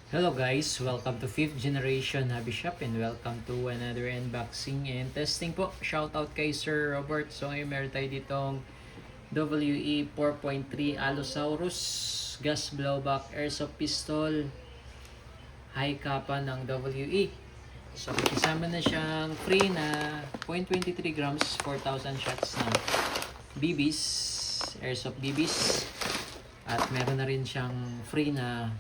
Hello guys, welcome to 5th generation Hobby Shop and welcome to another unboxing and testing po. Shoutout kay Sir Robert. So ngayon meron tayo ditong WE 4.3 Allosaurus gas blowback airsoft pistol high kappa ng WE. So kasama na siyang free na 0.23 grams 4,000 shots ng BBs, airsoft BBs. At meron na rin siyang free na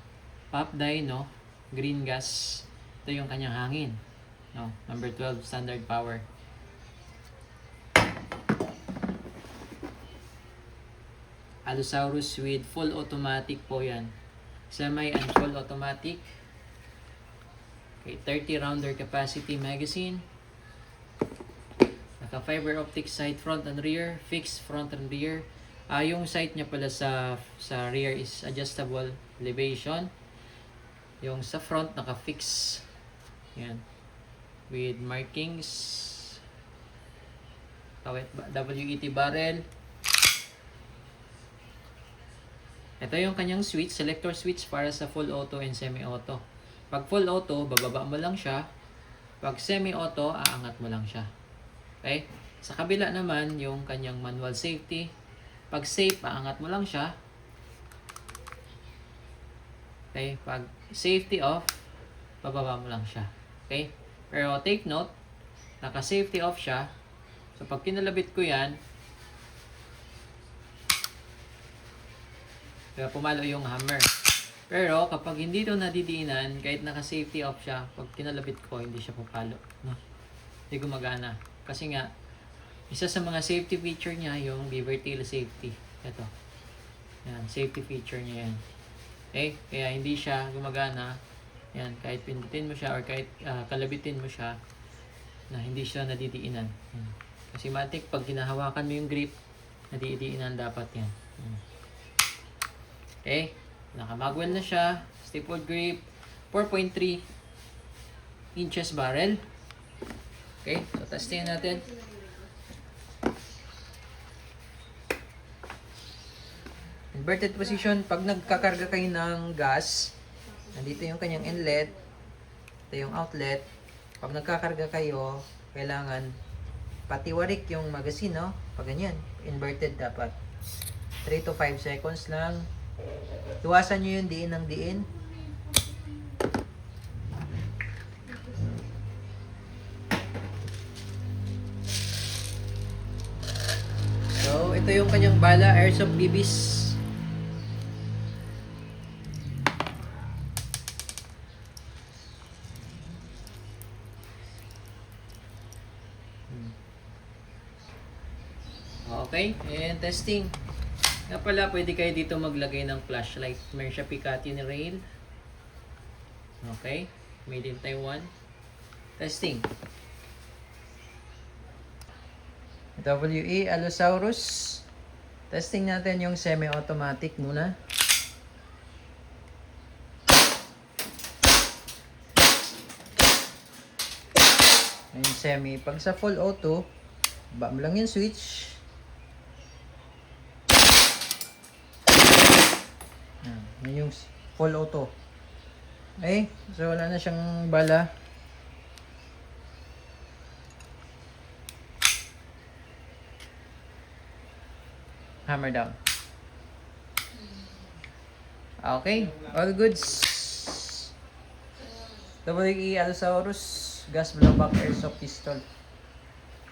pop die, no? Green gas. Ito yung kanyang hangin. No? Number 12, standard power. Allosaurus with full automatic po yan. Semi and full automatic. Okay, 30 rounder capacity magazine. Naka fiber optic sight front and rear. Fixed front and rear. Yung sight niya pala sa rear is adjustable elevation. Yung sa front naka-fix. Yan. With markings. WET barrel. Ito yung kanyang switch, selector switch para sa full auto and semi-auto. Pag full auto, bababa mo lang siya. Pag semi-auto, aangat mo lang siya. Okay? Sa kabila naman, yung kanyang manual safety. Pag safe, aangat mo lang siya. Okay? Pag safety off, bababa mo lang siya. Okay? Pero take note, naka-safety off siya. So, pag kinalabit ko yan, kaya pumalo yung hammer. Pero, kapag hindi ito nadidiinan, kahit naka-safety off siya, pag kinalabit ko, hindi siya pupalo. No? Hindi gumagana. Kasi nga, isa sa mga safety feature niya, yung beaver tail safety. Ito. Yan, safety feature niya yan. Okay? Kaya hindi siya gumagana. Yan, kahit pindutin mo siya or kahit kalabitin mo siya, na hindi siya nadidiinan. Yan. Kasi matik, pag ginahawakan mo yung grip, nadidiinan dapat yan. Yan. Okay? Naka-magwell na siya. Staple grip. 4.3 inches barrel. Okay? So, testing natin. Inverted position, pag nagkakarga kayo ng gas, nandito yung kanyang inlet, ito yung outlet. Pag nagkakarga kayo, kailangan patiwarik yung magazine, no? Pag ganyan, inverted dapat. 3 to 5 seconds lang. Iwasan nyo yung diin ng diin. So, ito yung kanyang bala, airsoft BBs. Okay, and testing. Nga pala, pwede kayo dito maglagay ng flashlight. Meron siya Picatinny rail. Okay, made in Taiwan. Testing. WE Allosaurus. Testing natin yung semi-automatic muna. Yung semi. Pag sa full auto, ba mo lang yung switch. Yan yung full auto. Okay? So wala na siyang bala. Hammer down. Okay, all goods. WE Allosaurus gas blowback airsoft pistol.